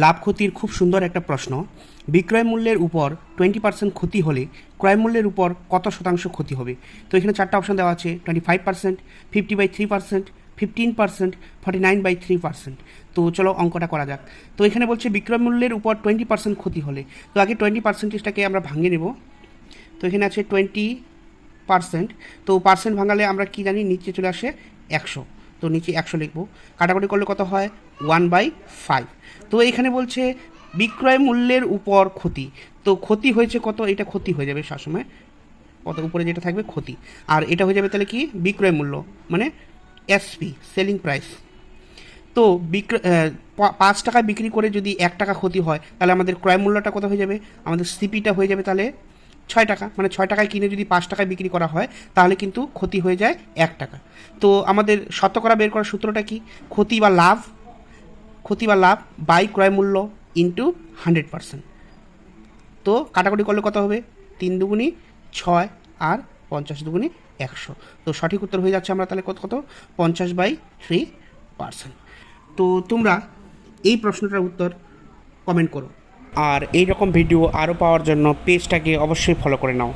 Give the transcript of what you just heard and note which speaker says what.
Speaker 1: লাভ ক্ষতির খুব সুন্দর একটা প্রশ্ন। বিক্রয় মূল্যের উপর 20% ক্ষতি হলে ক্রয় মূল্যের উপর কত শতাংশ ক্ষতি হবে? তো এখানে চারটা অপশন দেওয়া আছে: 25%, 50/3%, 15%, 49/3%। তো চলো অঙ্কটা করা যাক। তো এখানে বলছে বিক্রয় মূল্যের উপর 20% ক্ষতি হলে, তো আগে 20%টাকে আমরা ভাঙিয়ে নেব। তো এখানে আছে 20%, তো পার্সেন্ট ভাঙালে আমরা কি জানি, নিচে চলে আসে 100। তো নিচে 100 লিখবো, কাটাকুটি করলে কত হয়? 1/5। তো এখানে বলছে বিক্রয় মূল্যের উপর ক্ষতি, তো ক্ষতি হয়েছে কত? এটা ক্ষতি হয়ে যাবে সবসময়, কত উপরে যেটা থাকবে ক্ষতি, আর এটা হয়ে যাবে তাহলে কি বিক্রয় মূল্য, মানে এসপি, সেলিং প্রাইস। তো 5 টাকায় বিক্রি করে যদি 1 টাকা ক্ষতি হয়, তাহলে আমাদের ক্রয় মূল্যটা কত হয়ে যাবে? আমাদের সিপিটা হয়ে যাবে তাহলে 6 টাকা। মানে 6 টাকায় কিনে যদি 5 টাকায় বিক্রি করা হয়, তাহলে কিন্তু ক্ষতি হয়ে যায় 1 টাকা। তো আমাদের শতকরা বের করার সূত্রটা কি? ক্ষতি বা লাভ বাই ক্রয় মূল্য ইন্টু 100%। তো কাটাকুটি করলে কত হবে? 3 দুগুণি 6, আর 50 দুগুণি 100। তো সঠিক উত্তর হয়ে যাচ্ছে আমরা তাহলে কত কত 50/3%। তো তোমরা এই প্রশ্নটার উত্তর কমেন্ট করো, আর এই রকম ভিডিও আরও পাওয়ার জন্য পেজটাকে অবশ্যই ফলো করে নাও।